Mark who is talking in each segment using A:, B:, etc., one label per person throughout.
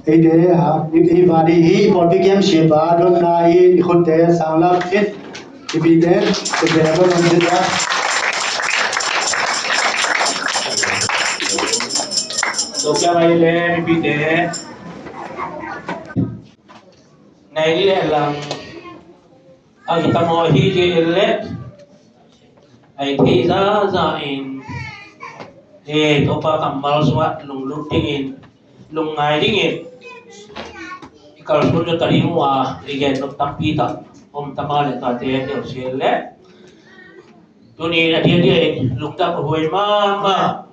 A: Ide ha ibadi hi politikem sheba don na hi khote sangla fit ibide ibebe manjida
B: तो क्या भाई ले ibide này đi là ở cái tamo hi je le ai thi za in to pa kamal swat lung lu tingin lung ngai dingin kalau sudah tadi mua lihat tentang kita tamale ta te de sele tuni dia lung ta hoi ma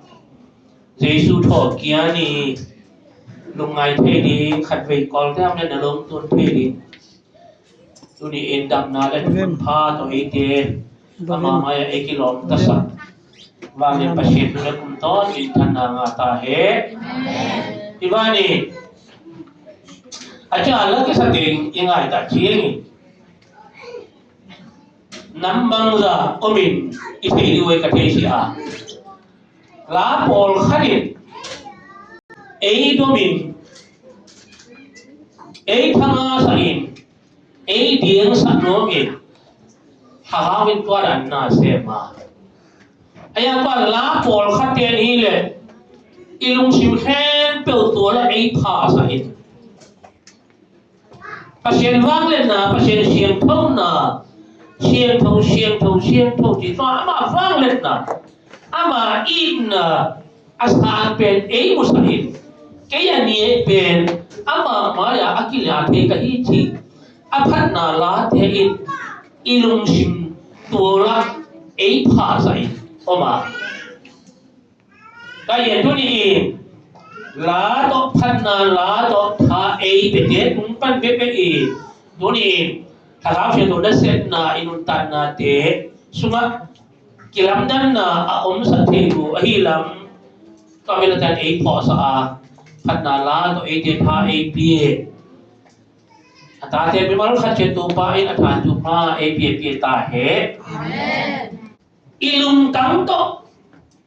B: Giêsu thọ kia ni lung ngai thế đi khát về con thế nên là lung tuân thế đi tuni in đam na le pha to ấy te ama mai ekilom ta sa và nên pasien nó cũng tốt in thân ta hết Ivani aja Allah ke saking ingai ta chieng nambang za omin ipili we ka tesia la pol khanin ei domin ei thanga sain ei dieng sa no ge ha win twa dan na sema aya pa la pol khaten hi le ilung sim khen pel to la ei pha sain pasien vang lên na pasien siêng thâu na siêng thâu chỉ toa ama vang lên na ama in na asan pen ei musahin kaya ni pen ama maya akilya the ka hi thi aphat na la the in ilung sim to la ei pha sai oma kaya tu ni lá đó thân lá đó tha ấy bên đấy cũng pan bên bên ấy đó ni thà tháo chuyện đó sẽ na inun tan na te suma kilam dan na om sa the ru ahi lam kamila tan ấy phò sa thân lá đó ấy te tha ấy pie ta te bên mal khat che tu pa in athan tu pa ấy pie ta he amen ilum tam to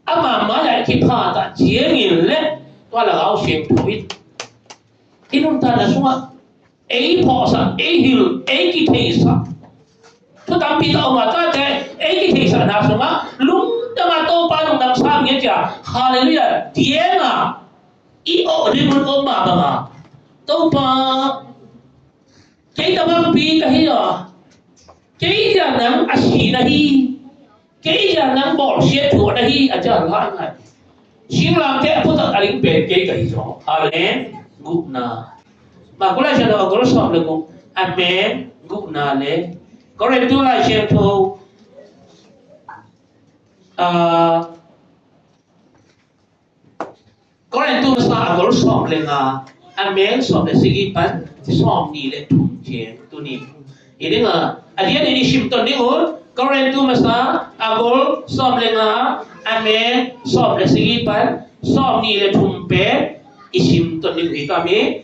B: ama ma lại ki pha ta chieng in le toa là áo xuyên thổi, inun ta là suma, ấy phò sa, ấy hil, ấy cái thế sa, tôi tạm biệt ông mà ta thế, ấy cái thế sa na suma, lúng ta mà tô pa nung nam sang nghe chưa, hallelujah, điên à, ý ở đây muốn ông mà, tô pa, cái ta mang pi cái à, cái giờ nắng asi nahi, cái giờ nắng bỏ xuyên thổi nahi, ở chỗ là ngay. Siang lang te apo ta aling peke kahiso. Amen. Gupna. Magula siya na magula sa mga kong amen. Gupna le. Kore tu la siya to. Kore tu sa agol som le nga. Amen som le sige pan som ni le tung chen tu ni. Ini nga. Adian ini simton ni un. Kore tu masa agol som le nga. Amen sob le sigi pan sob ni le thum pe isim to ni kami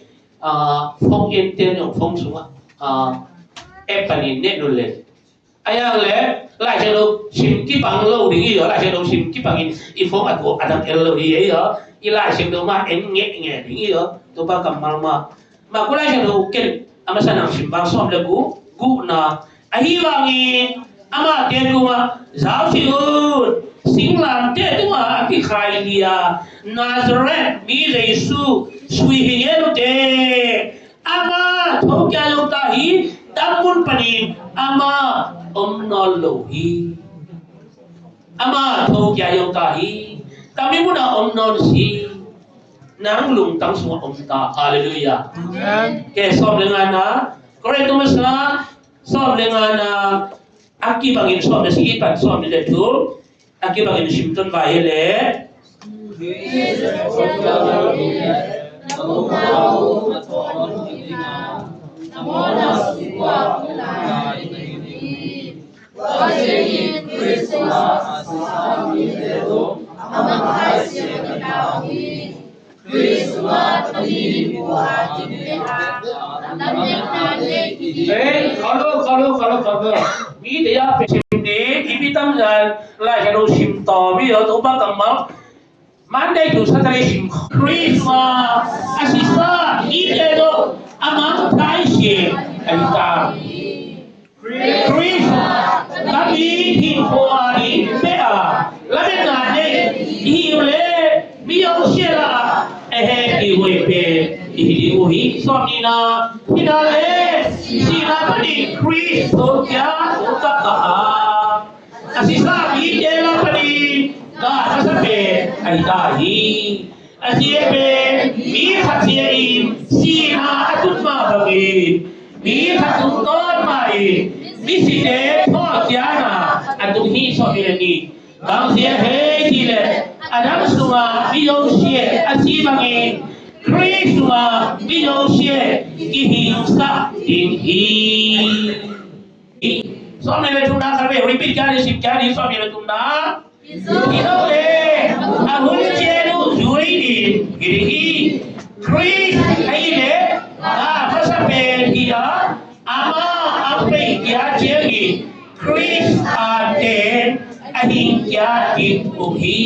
B: phong enten ng phong sunga epanin ne nulle ayang le lai che lo sim ki pang lo ding yo lai che lo sim ki pang i phong at ko adam el lo hi yo i lai che do ma en nge ding yo to ba kamal ma ko lai che lo ken ama sanang sim bang sob le gu na ahi wangi ama te ku ma zao chi un Sinh làm thế đúng là cái khai lia Nazareth mi Giêsu suy hình nó thế ama thâu kia lâu ta hi đam môn panin ama nó lâu hi ama tho kya yong ta hi kami muna non si nang lung tang su ta hallelujah amen ke som lengan na kore tu masla som lengan na aki bangin som na si pan som ni le tu aki bangin simton ba hele kalau mi dia pesim ni ibi tam jan lai kalau sim to mi yo to ba kamal mandai tu satare sim Christmas asisa ide do amang tai sie aita Christmas tapi hin hoari bea labe na de hiule mi yo sie la ki we pe hi uhi somnina hinale sina pani Kristo kya utaka asisa mi de la pani ka sasabe ai dahi asiebe mi khatie sina atuma bagi mi khatun ton mai mi sine tho kya na atum hi so ni bang sia he ti le adam sunga mi yo sie asi bangi Krisma biyosie ihimsa inhi. Soalnya le tunda karbe repeat kali sip kali soalnya le tunda. Ino le ahun jenu zuini girihi Kris aile pasape dia ama ape kia jengi Kris aten ahin kia uhi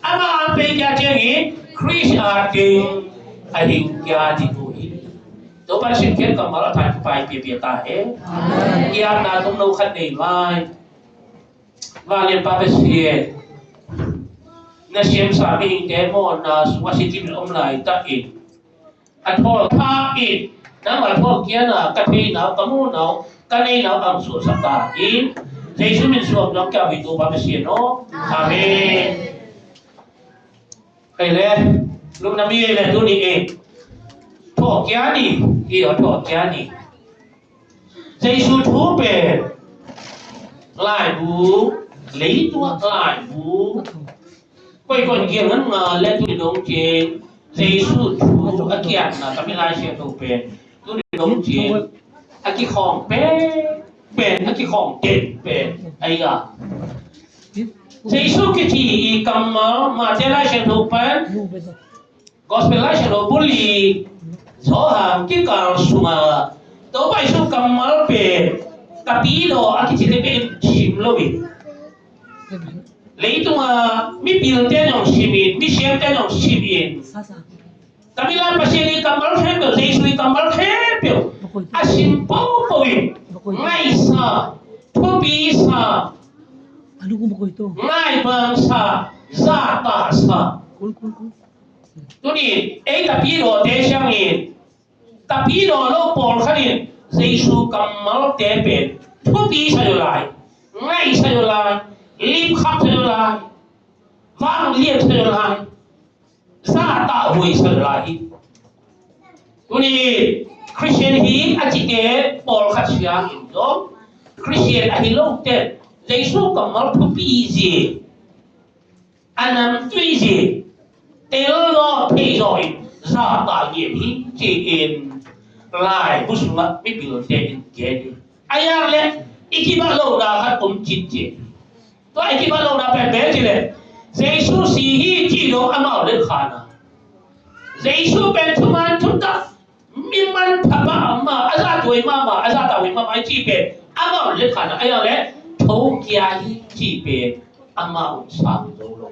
B: ama ape kia jengi Kris aten ahin kya di tuhi to par sin ke kamara tha pai pe pe ta hai kya na tum no khat nei mai wa le pa pe sie na siem sa mi te mo na wa si ti om lai ta in a tho tha in na ma tho kya na ka thi na ka mu na ka nei na am su sa ta in jesu min su no ka vi to pa pe sie no amen kai le lúc năm mươi là tôi đi em thọ kia đi khi ở thọ kia đi Giêsu thú về lại bú lấy tua lại bú quay còn kia ngân ngờ lên tôi đi đóng trên Giêsu thú ở kia là kami lại sẽ thú về tôi đi đóng trên ở kia khom bé ở kia khom bé ấy à Giêsu cái gì cầm mà thế lại sẽ thú về Gospel lai shalo buli soham ki kar sunga to bai su kamal pe kapilo aki chite pe shimlo bi leitunga mi pilte no shimin mi shemte no shimin kamila pasini kamal phepyo jesu kamal phepyo asim po powi ngai sa thobi sa
C: anu ko mo ito
B: ngai bang sa za ta sa
C: cool
B: Tuni, tapiro te siangin. Tapiro lo por khanin. Jesu kamal tepen. Thupi sayo lai. Ngai sayo lai. Lim khap sayo lai. Vang liep sayo lai. Sa ta hui sayo lai. Tuni, Christian hi achite por khat siangin do. Christian ahilong te. Jesu kamal thupi je. Anam tui je. Tel lo thay rồi ra ta nhiệm hi chỉ in lại bút xuống mắt biết biểu thế in kế đi ai ăn lên iki ba lâu đã hát cũng chín chế tôi iki ba lâu đã bé bé chứ lên Giêsu sĩ hi chỉ lo ăn ở lên khana Giêsu bên thum ăn thum ta mình man thapa amma azat tuổi mà azat tuổi mà ai chỉ bên ăn ở lên khana ai ăn lên thâu kia hi chỉ bên amma sang lâu lâu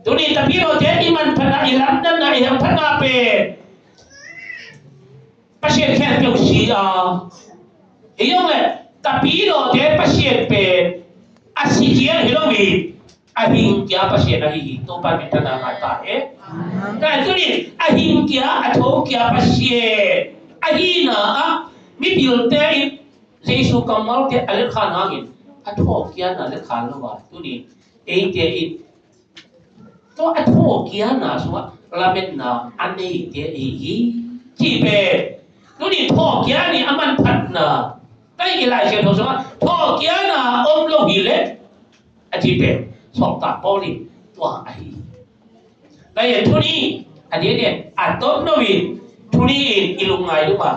B: Tuni tapiro te iman pada ilam dan na ilam pada pe pasien khen pe usia iyong le tapiro te pasien pe asijian hilowi ahing kia pasien ahi to pa minta na mata dan tuni ahing kia atho kia pasien ahina mi pilte Jesu kamal te alil khan hangin อัฐเกียน่ะเลขาโลว่าตุนี่เอเตอิตัวอัฐเกียน่ะสัวลาเมนน่ะอันนี้เตอีจีเปตุนี่ท่อเกียนี่อมันพัดน่ะได้อีหลายเช่นสัวท่อเกียน่ะอมโลหิเลอจีเปสอบตาปอนี่ตัวไอแต่อย่างทุนี้อันนี้เนี่ยอัตโตโนวิทุนี้อิลุงไงรู้ป่ะ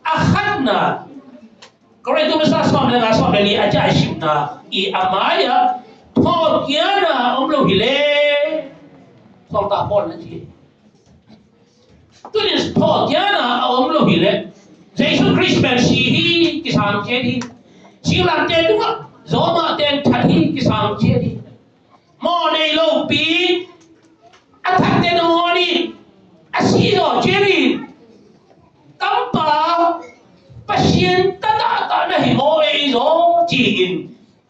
B: อาขัดน่ะก็เลยตัวมันสะสมเลยนะสอบเลยอาจารย์ชิมน่ะอีอามายะท่อเกียน่ะอมโลหิเลสอบตาปอนั่นสิตัวนี้ท่อเกียน่ะอมโลหิเลเยซูคริสต์เป็นสีกิสามเจดีสีหลังเจดีว่าโซมาเตนทัดีกิสามเจดีมอในโลกปีอัฐเตนโมนีอาศัยโอเจดีตั้งป่าปัจจัยตตาตาเนี่ยโมเอโซจีอิน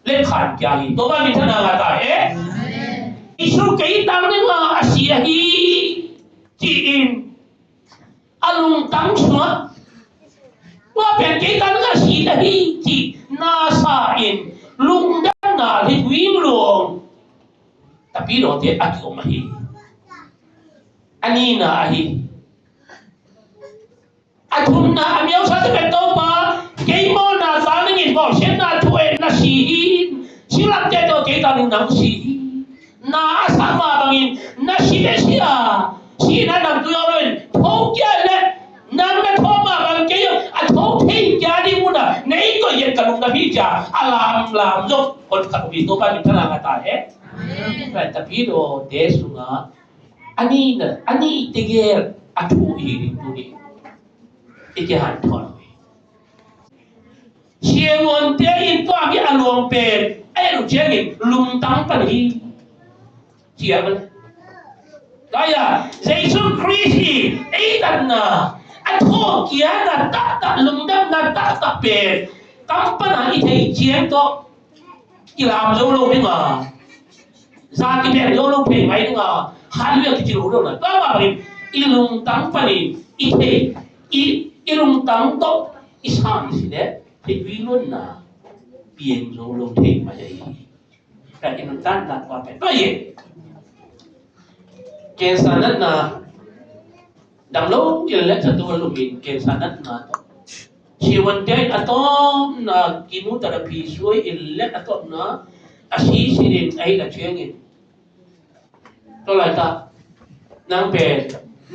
B: เล่นขันใจตัวบ้านมีท่านอะไรเอ๊ะอิสุเกยตังเนี่ยว่าอาศัยฮีจีอินอารมณ์ตั้งสวดว่าเป็นเกยตังอาศัยฮีจีนาซาอินลุงดันนาที่วิ่งลงtapi rote aki omahi anina ahi atunna amiau satu betopa keimo na salingin bo sena tuwe na sihin silat teto kita nang sihin na sama bangin na silesia sina nang tuyoren thokya le nang na thoma bang keyo athok thei jadi muna nei ko yen kanung na bija alam lam jok kon kabi to ba ni thana ngata tapi do desunga ani tegel atu iri tuni ikihan thon siewon te in to ami along pe ai lu chengin lum tang pan hi siaman kaya Jesus Christ ai tan na atho kia na ta lum dam na ta pe kam pa na i thei chiang to kilam lo lo ni nga za ki be lo lo pe mai nga hallelujah ki lo lo na ba ba ri ilung tang pa ni i the ilung tang to isam si le te wi lo na bien lo lo the ma ye ka ilung tang na wa pe to ye ke sanat na dam lo il le sa to lo bin ke sanat na chi wan te atom na chemotherapy suai il le atom na asi sirin ai la chengin to lai ta nang pe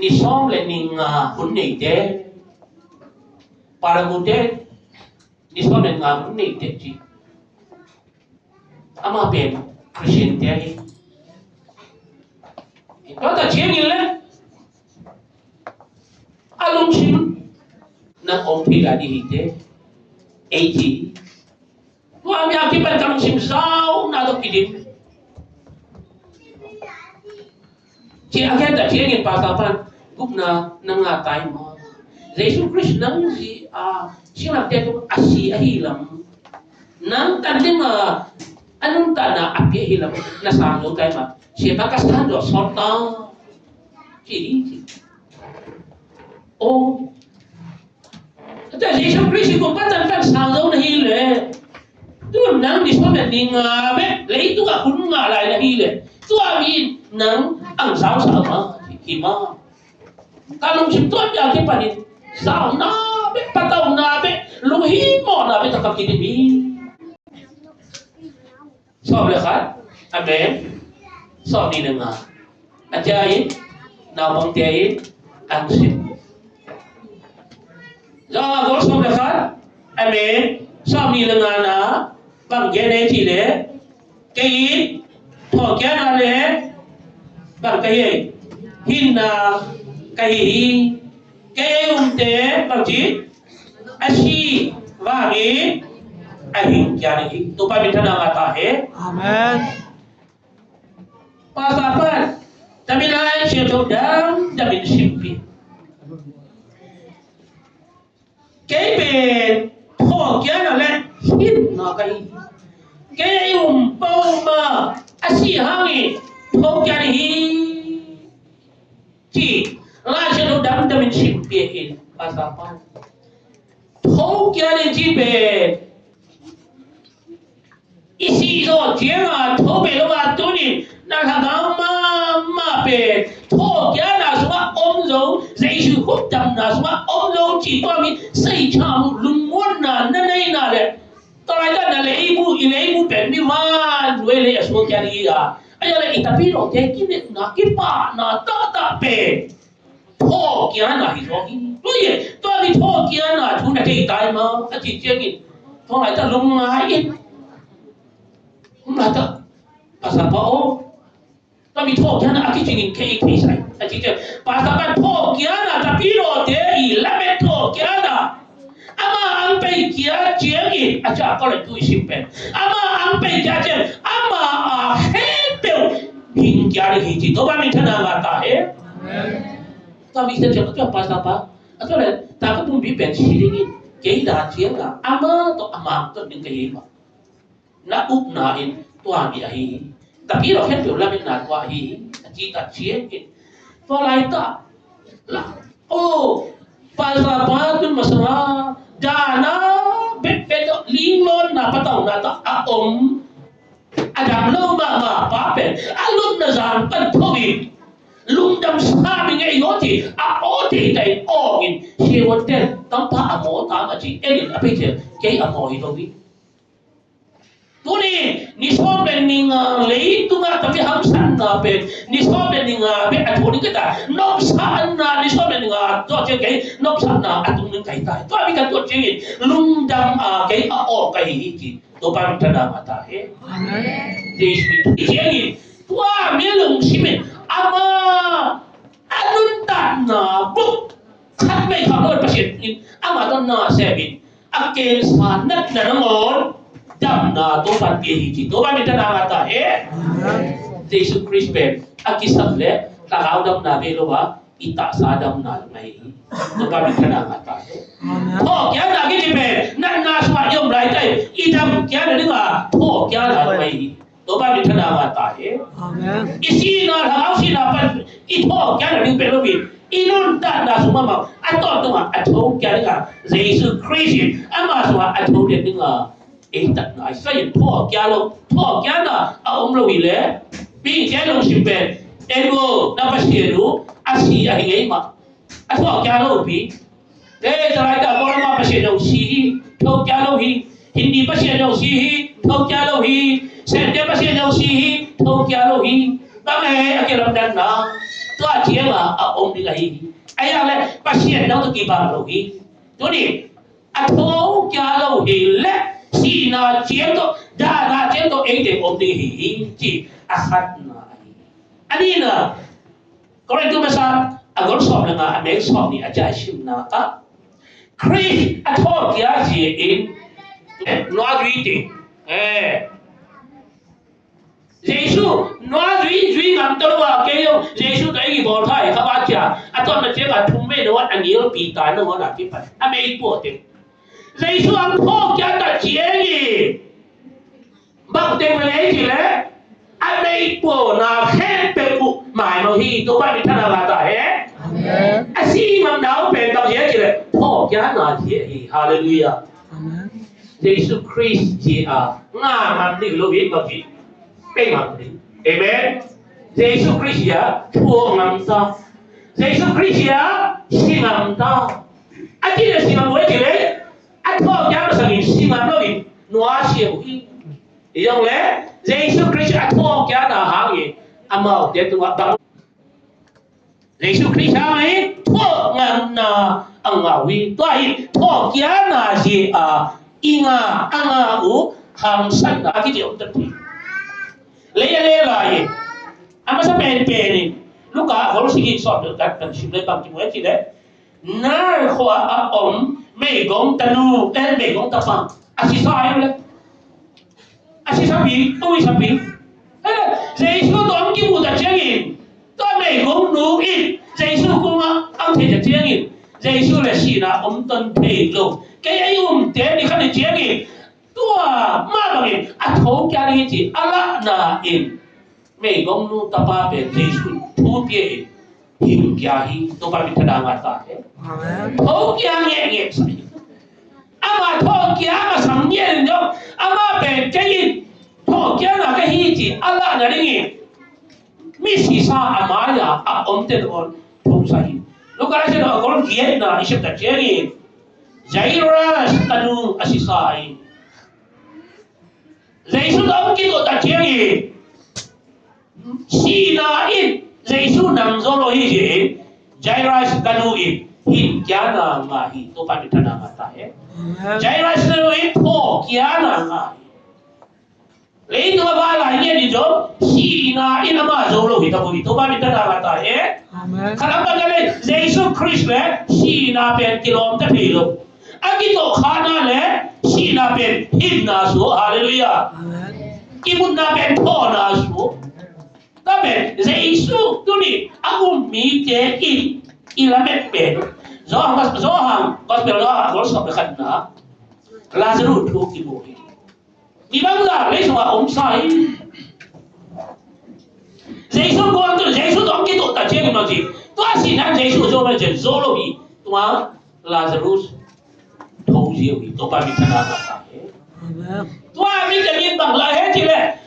B: ni som le ning hun nei te para mu te ni som le nga hun nei te chi ama pe Christian te ai to ta chengin le alung sim nang om thi la di te ai chi wa mi akiban kang sim sao na to kidim chỉ agen đã chỉ nghiên pasapan cũng na ngatai mo Jesus Christ nang si si làm thế tu asi ahilam nang tandem anong tana api ahilam na sang lo kay ma si pakasan do sorta chỉ oh ta Jesus Christ cũng bắt tan sang lo na hile tu nang di so men ninga be lấy tu ka kun nga lại na hile tu amin nang ang sao sao mà thì mà kalung sim tu ambil ke panin sao na be patau na be luhi mo na be takap kini bi so boleh kan amen so ni dengar ajaib na bang tiain ang sim jangan gor so boleh kan amen so ni dengar na bang gene chile kei tho kya na le bằng cái hin na cái te bằng chi asi và cái ahin jadi tu pa minta nama ta
C: Amen.
B: pasapan tapi lain siapa dam jamin simpi cái bên thọ kia là lên hin na cái bao mà asi hangi thọ kia đi chỉ là cho đam đam sim in pasapan thọ kia đi chỉ về 西说节啊，头北了嘛，多年那他刚嘛北，托家那什么欧洲，人是复杂那什么欧洲几多米，谁差不龙湾那那嘞，到来的那雷部本的嘛，为了说家里啊，哎呀嘞，一大批老爹今年那一把那大北，托家那一说，对，到底托家那出那这代嘛，他几千年，到来的龙马一。Mata pasal apa? Tapi thok kiana aki cingin ke sai. Aki je pasal thok kiana tapi lo de ilamet thok kiana. Ama ang pe kia cingin aja kalau tu simpen. Ama ang pe kia cing ama hepel hingga hiji. Toba minta nama ta Tapi saya cakap pasal apa? Atau le tak pun bipen siringin. Kei dah cing lah. Ama to ama to ning kei ma. Na up na in tua mi ahi tapi lo kan pula min na tua hi cita cie ke to lai ta la oh pasal apa tu masalah dana bet lingon na patau na ta adam lo ma pa pen alun na zam pan thogi lung dam sa mi ngai yoti oti dai ogin she woten tampa amo ta ma ji elin ape je ke amo hi dobi Tuni ni soben ni lei tunga tapi hamsan na pe ni soben ni be atuni kita nok san na ni soben ni to je kai nok san na atung ni kai tai to abi kan to je lung dam kai o kai hi ji to pa thana mata he amen desh mi je ni tua mi lung simen ama anun tan na bu khat mai kha lo pa shin ama don na se bin akel san nat na ngon dam na to pan pi hi to ba mi ta na ta Jesus Christ ben akisam le ta gao dam na be lo ba ita sa dam na mai to ba mi ta na ta ho kya na ki be na swa yom lai tai idam kya na ni ga ho kya na mai to ba mi ta na ta amen isi na gao si na pan I ho kya na ni be lo bi inun ta na suma ma ato to ma ato kya ni ga Jesus Christ ama swa ato de ni ga tak na saya thok kya na lo ile bi je lo simpe ego na pasiru asi ahi ma thok kya lo bi jarai da ko ma pasiru si thok kya lo hi hindi pasiru si hi thok kya lo hi sende pasiru si hi thok kya lo hi ba me akiram dan na to a je ma di ga hi ai le pasiru no to ki ba lo hi to ni thok kya lo hi le si na chiếm to da na chiếm to ấy để ổn định hi chỉ akhat na ani na có lẽ tôi mới sao agor sop na nga mấy sop ni aja sim na Chris at all kia gì in nói gì Giêsu nói gì ngắm tôi là cái Giêsu đấy cái bảo thay các bạn cha à tôi mà chế cả thùng mê nó anh nhớ bị tai nó là cái phải anh mấy bộ tiền Giêsu ăn thô kia ta chế gì bằng tiền mà lấy gì đấy anh mấy bộ nào khen bề bộ mãi mà hi tôi bắt mình thân là ta hết anh xin mà nào bề tao chế gì đấy thô kia là chế gì Hallelujah Giêsu Christ chế à ngà mà đi lối biết bao gì bên mà đi Amen Giêsu Christ ya thua ngắm ta Giêsu Christ ya xin ngắm ta anh chỉ là xin ngắm với gì đấy anh thọ giá mà sang xin ngắm nó bị nóa siêu hi Yang le Giêsu Christ anh thọ giá là hàng gì anh mau để tôi bằng Giêsu Christ ấy thọ ngắm na anh ngào vi tôi thọ giá là gì à inga anh ngào hàng sanh là cái điều tất nhiên lấy lại anh mới sắp bền bền lúc cả họ sẽ sọt được các cần xin lấy bằng chứng chỉ đấy nãy khoa ông mấy công tanu em mấy công tập bằng anh chỉ sai rồi anh chỉ sắp bị tôi sắp bị Giêsu tôi cái mùa đặt chương trình tôi mấy công đủ ít Giêsu cũng ông thầy đặt chương trình Giêsu là gì là ông tân thầy luôn cái ấy ông thế thì không được chương trình tua ma bagi atho kya ni chi ala na in me gong nu tapa pe Giêsu thu pie him kya hi to ba mi thada ma ta he amen tho kya nge sai ama tho kya ma sam nye no ama pe ke yin tho chỉ Allah là đi mi si sa amaya a omte on thong sai lúc cái này nó còn kia na isip ta cheri Jairus kanu asisai Jesus ông kia ta cheri si na in Jesus nằm do lo hi gì Jairus kanu in hin kia na ma hi to pa mitana ma ta hai Jairus kanu in tho kia na ma lấy nó ba lại nghe đi chỗ si na in ama zo lo hi ta ko to pa mitana ma ta hai khana ba cái này Jesus Christ le si na pen kilom ta thi lo aki to khana le si na pen hin na su hallelujah imun na pen tho na su ta pen Jesus tu ni aku mi te i la met pen zo hang gospel lo go so be khan na Lazarus thu ki bo đi băng ra lấy số ông sai Jesus con tu Jesus ông kia tu ta chơi cái gì tu xin anh Jesus cho mình chơi solo đi tu Lazarus thâu diệu đi tu ba mình thằng nào cả tu mìnhจะยินbằng lại hết chứ lẽ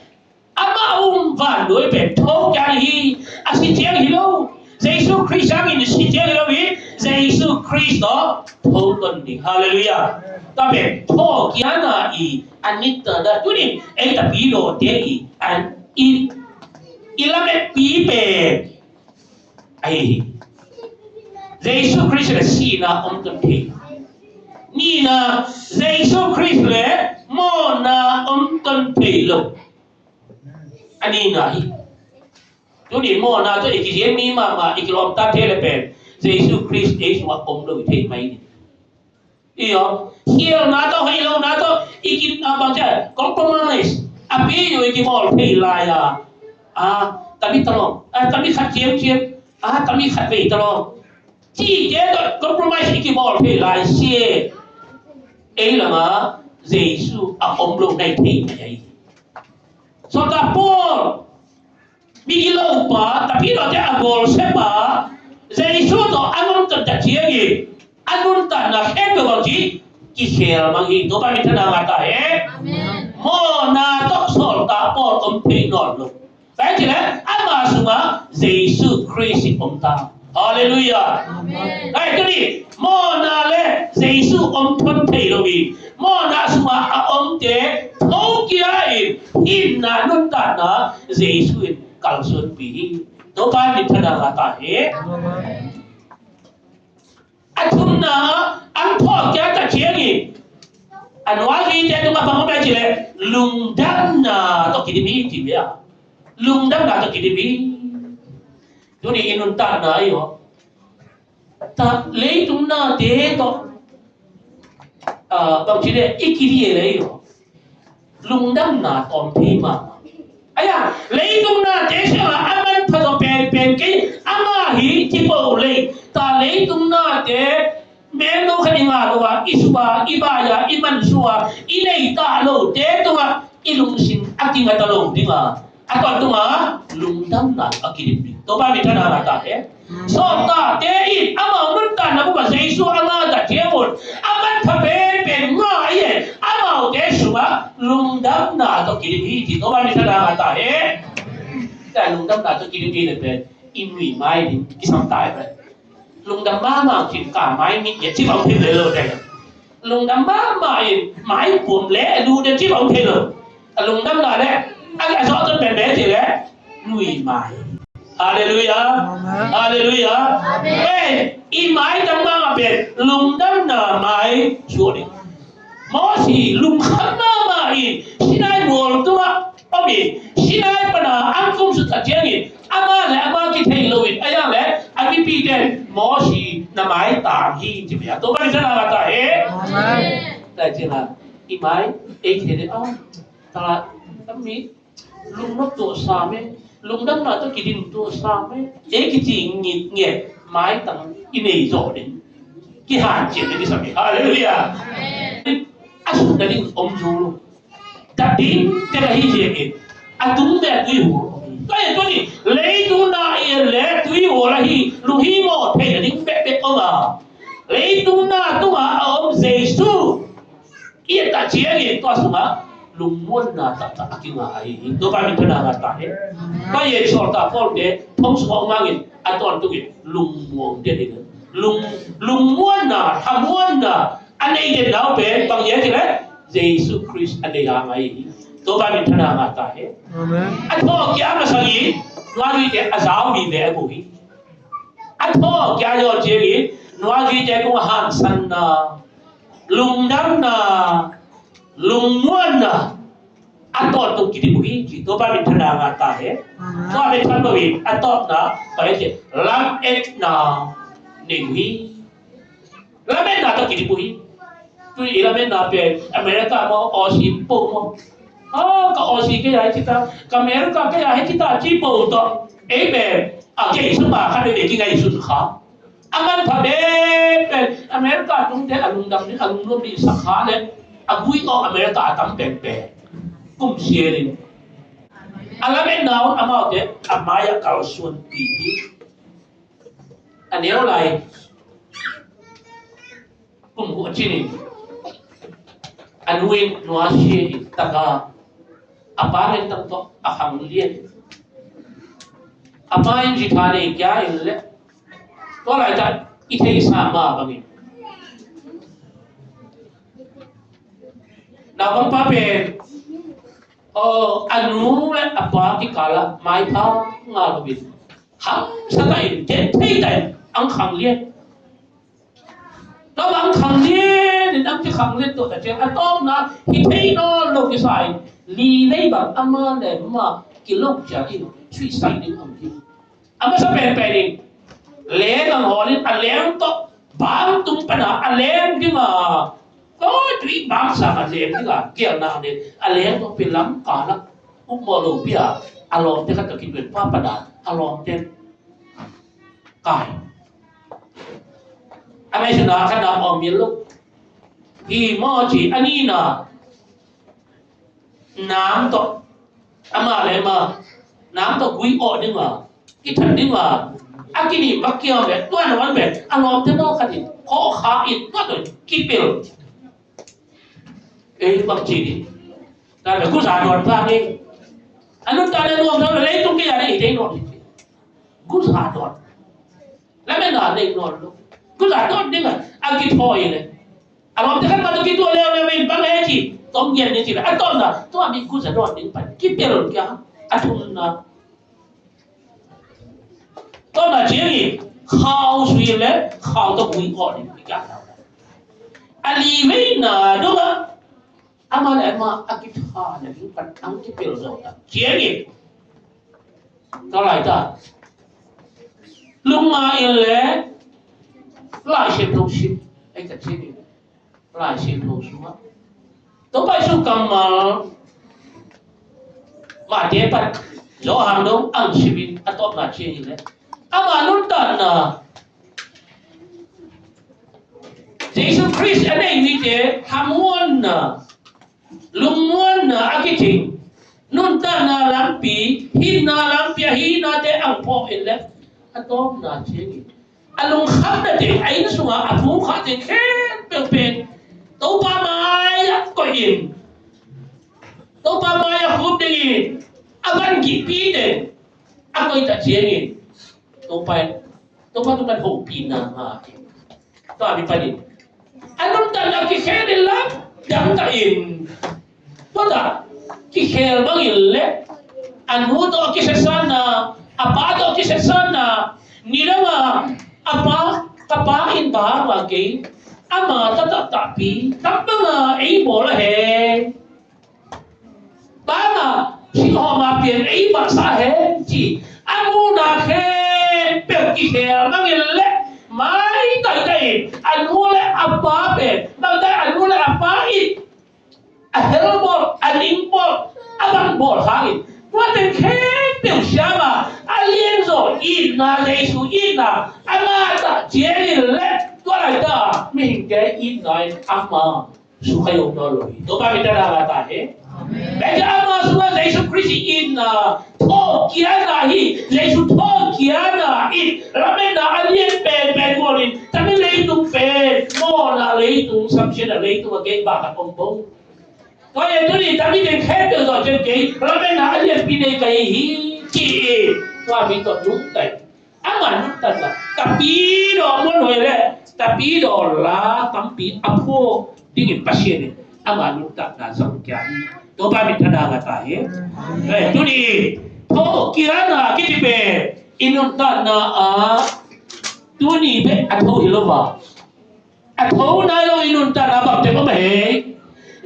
B: ama vạn đối bền thâu cái gì xin chơi gì đâu Jesus Christ sang in xin chơi đâu đi Jesus Christ đó thâu tuần đi hallelujah ta bền thâu kia na i anh nít đó tu đi ấy ta bị đồ thế i anh ilamet pi pe ai Jesus Christ là si na ông tuần thế ni na Jesus Christ là mo na ông tuần thế luôn anh đi này tu đi mo na tu iki dia mi mà ikilom ta thế là pe Jesus Christ ấy là ông đời thế mấy iyo hiel na to hielo na to iki abang cha compromise api yo iki mol phi lai tapi tolong tapi khat chiếm tapi khat về tolong chi chế to compromise iki mol phi lai xie ấy là mà Jesus ông lúc này thì vậy so ta Paul bigilo pa tapi lo cha agol sepa Jesus to angon ta chiegi anun ta na hết được gì chỉ xem mang hình đó bạn thân nào ta hết mo na tóc sọt ta bỏ công ty nọ luôn phải chứ đấy anh mà suma Jesus Christ ông ta hallelujah cái cái gì mo na le Jesus ông thân thể rồi vì mo na suma ông thế thấu kia in na nun ta na Jesus cầu xuân bị đó bạn thân nào ta hết anh thun na anh thọ kia ta chia gì anh nói gì thế chúng ta bằng cái gì đấy lùng đâm na to kiri bi thì vậy lùng đâm na to kiri bi chỗ này in ta na yo ta lấy chúng na thế to bằng chỉ đấy ít kiri đấy yo lùng đâm na tom thế mà ai à lấy chúng na thế sao anh mình phải có bền cái ama hi chỉ bảo lấy ta lấy chúng na thế men đâu khai mà đâu à isuba ibaya iman suwa inai ta lo thế tu à ilung sin aking ta lo đi mà atau tu mà lung dam na akirim đi to ba mình thana ta thế so ta thế in ama mun ta na bu ba Jesus ama ta thế một aman pha ben nga ai ama thế suba lung dam na to kirim hi thì to ba mình thana ta thế ta lung dam na to kirim đi là in hủy mai đi cái xong tài vậy lùng đâm ba mà chỉ cả máy mi chỉ bảo thếเลยđây lùng đâm ba mà máy buồn lẽ đu đến chỉ bảo thế rồi lùng đâm là đấy anh lại rõ tên bé thì đấy nuôi máy hallelujah hallelujah ê in máy đâm ba mà bé lùng đâm là máy xuống đi mỗi gì lùng khăn mà xin ai buồn tôi ông bị xin ai mà ăn không sự thật chứ gì ama le ama ki thei loin aya le abi pi den mo si na mai ta hi ji ya to ba jana ta he amen ta ji na i mai e ki de ta tam mi lung no to sa me lung dam na to ki din to sa me e ki ji ngit nge mai tang i nei zo din ki han ji de sa me hallelujah amen asu da din om zo lo ta din te la hi ji e atung be tu hu cái chỗ này lấy tu na yên lẽ tuy hồ là hi lu hi mò thầy là đinh bẹ bẹ ông à lấy tu na tu mà ông Jesus yên ta chia yên toa suma ลุงม้วนนาตะอากิงาไอ้ตัวไปเป็นธนาตาเห็นก็ยังชอบตาพ่อเด็กท้องสมองมาเงินอันตอนตุกิลุงม่วงเด็ดเงินลุงม้วนนาทำม้วนนาอันนี้เด็ดเราเป็นบางอย่างที่ไหนเยซูคริสต์อันนี้ยังไงตัวไปเป็นธนาตาเห็นอันพ่อแกมาสังยีว่าดีเด็กอาสาวมีแบบบุยอันพ่อแกยอดเจียร์ว่าดีเด็กก็หันสันนาลุงดำนาลุงม้วนนาอันตอนตุกิติบุยที่ตัวไปเป็นธนาตาเห็นตัวเป็นธนาบุยอันตอนนะไปเห็นลับเอ็ดนาหนึ่งวิแล้วแม่นาต้องกินบุยตัวอีแล้วแม่นาเป็นอเมริกามาออชิปปุ่มก็ออชิก็อยากให้kitaก็อเมริกาก็อยากให้kitaจีปุ่มต่อเอ๊ะแบบเกี่ยสุมาคันเด็กกินไงสุดขาอันนั้นพอเด็กเป็นอเมริกาตรงเด็กอารมณ์ดำนี่อารมณ์ร่วมดีสักขาเนี่ยบุยออกอเมริกาตั้งเป็นกุ้มเชียร์อันนั้นแม่นาอามาเด็กอามาอยากเอาส่วนปีอันนี้อะไรกลุ่มหัวจีนอันวิ่งนัวเชียตะกาอาปาเล่นตั้งโต๊ะอาหังเลียนอาปาอินจิธานีแก่อินเล่ตัวอะไรจะอิเทอิสามาบางทีดาวป้าเป็นอันนู้นและอาปาที่กาละไม่เท่างาบางทีหังสกายเจ็ดที่ไหนอังขังเลียนแล้วบางขังเลียนนั่นที่ขังเลียนตัวแต่เจ้าต้อมนะที่ที่นอนโลกิสัยลีเลยแบบอามาเลยมากิโลกจากที่ช่วยใส่ดิ้งอันที่อามาสับเป็นเองเลี้ยงหัวนี่อันเลี้ยงตัวบางตุ้มปะนะอันเลี้ยงที่มาก็ช่วยบางสักอันเลี้ยงที่ว่าเกี่ยวนาเนี่ยอันเลี้ยงตัวเป็นล้ำกาละอุ้มโมโลเปียอารมณ์ที่เขาจะกินเป็นป้าปะนะอารมณ์เต็มกายอเมริกาขนาดอมีลูกที่มอจีอันนี้นะน้ำตกอามาเลยมาน้ำตกวิโอนี่มาที่ทันนี่มาอากินี่มักเกี่ยวแบบตัวนั้นแบบอารมณ์ที่นอกกันดิขอขาอีกตัวหนึ่งกี่เปลบางทีนี่แต่แบบกูสานอนพลาดนี่อันนั้นตอนนั้นรวมทั้งเลยตรงนี้อะไรอีกได้นอนกูสานอนแล้วไม่นอนได้นอนลูกกูสานอนนี่ไงอากิทอยเลยอารมณ์ที่เขามาตะกี้ตัวเร็วเป็นบางเอจีต้องเย็นนี่จีละอันต้นน่ะตัวมีกูสานอนนี่ไปกี่เปลแกอันทุนนะต้นน่ะเจียงข้าวสุยเลยข้าวต้องวิ่งออกนี่ไปกันแล้วอันนี้ไม่น่าดูอ่ะอามาเลยมาอากิทาเนี่ยที่ปันอังกี่เปลแล้วเจียงเท่าไหร่จ้ะลุงมาเองเลยหลายเชฟลูกชิบไอ้กระเจี๊ยบหลายเชฟลูกชัวตัวไปสู้กันมาเดี๋ยวไปโลหะน้องอังชิบินอันตัวมาเชียร์เลยอามาลุ้นตันนะเยซูคริสต์อันนี้วิจัยทำม้วนนะลุงม้วนนะอากิจิงนุ่นตันนะลัมปีหินนะลัมปีหินนะเจ้าอังพ่อเองเลยอันตัวมาเชียร์อารมณ์ขับนั่นเองไอ้นั่นสุดอ่ะผู้ขับเองแค่เป็นตัวป้าไม้ก็อินตัวป้าไม้ขุดเองอาวันกี่ปีเองอาก็จะเชียร์เองตัวไปตัวมัน6 ปีนะฮะตัวมีประเด็นอารมณ์แต่ละกี่แค่เดียวละยังจะอินตัวละกี่แค่บางอินเลยอันนู้นตัวกี่เซสซันนะอาป้าตัวกี่เซสซันนะนี่ละว่าapa kapain ba lagi ama tapi mga ay bola he bana si ma pian ay ba sa he chi anu na he pe ki he mangile mai tai anu le apa pe bangda anu le apa I a helbol alimbol abang bol hangin what the pe siapa alienzo ina lesu ina amata jeri le tua da mingge ina amma sukayo dolo do ba kita dah he baca amma semua lesu krisi ina to kiana hi lesu to kiana I ramena alien pe bolin tapi leitu pe mo na leitu samsina leitu agay baka pompong ตัวเองตัวนี้ตั้งที่เป็นแค่เดียวต่อเจนเจแล้วเป็นหาเรียนปีในไก่หีจีว่ามีตัวยุ่งแต่อามันนุ่งตัดละแต่ปีดอกมันหน่วยเลยแต่ปีดอกละตั้งปีอัพโพที่เห็นปัจเจกอามันนุ่งตัดละสังเกตตัวบ้านมีธนาคารตายตัวนี้โทเกียร์น่ะคิดเป็นอินุตัดน่ะตัวนี้เป็นอัฐหิโลมาอัฐนายโลอินุตัดน่ะแบบเต็มไม่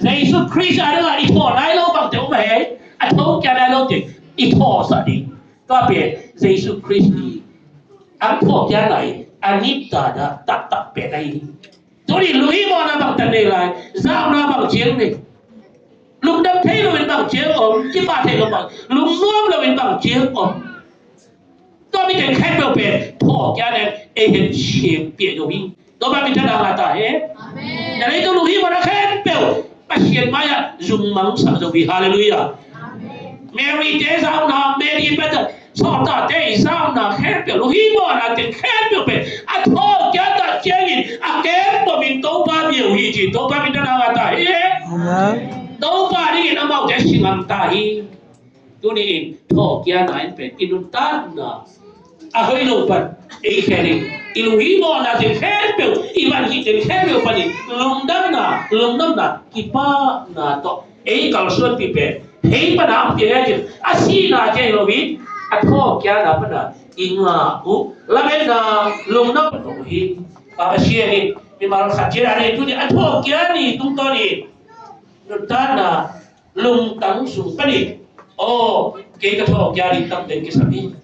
B: Yesus Kristus adalah itu nailo bang teu meh atau cara lo te itu sadi tapi Yesus Kristus apa cara anita da tak pedai jadi lui mana bang tandai lai zau na bang chiang ni lung dam thei lo ben bang chiang om chi ba thei lo bang lung nuam lo ben bang chiang om to mi ten khai lo pe tho kya ne e hen chiem pie yo wi to ba mi ta da ta he amen dai to lui mana khai pe pasien maya zoom mang sa do bi hallelujah amen Mary te sao na Mary better so ta te sao na khe pe lo hi mo na te khe pe a tho kya ta cheng a ke to min to ba bi hi ji to ba min ta ta he amen to ba ni na mau te sing am ta hi tu ni tho kya na pe inun ta na a hoi lo pan e khe ni Iluhimo na te khepe iban ki te khepe pani lungdam na kipa na to ei kalsuan pipe hei panam ke je asi na je lobi atho kya na pana inga u laben na lungdam to hi pa sia ni mi mal khajira ni tu ni atho kya ni tung to ni nutana lung tang sung pani o ke ka tho kya ni tam den ki sabi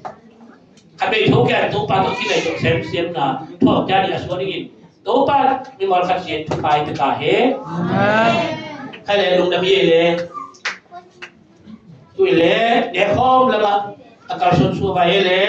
B: Kabe thau kya to pa to ki lai to sem na tho kya ni aswa ni to pa mi mal khat chen pai ta ka he amen khai le lung da bi le tu le de khom la ba akar sun su ba he le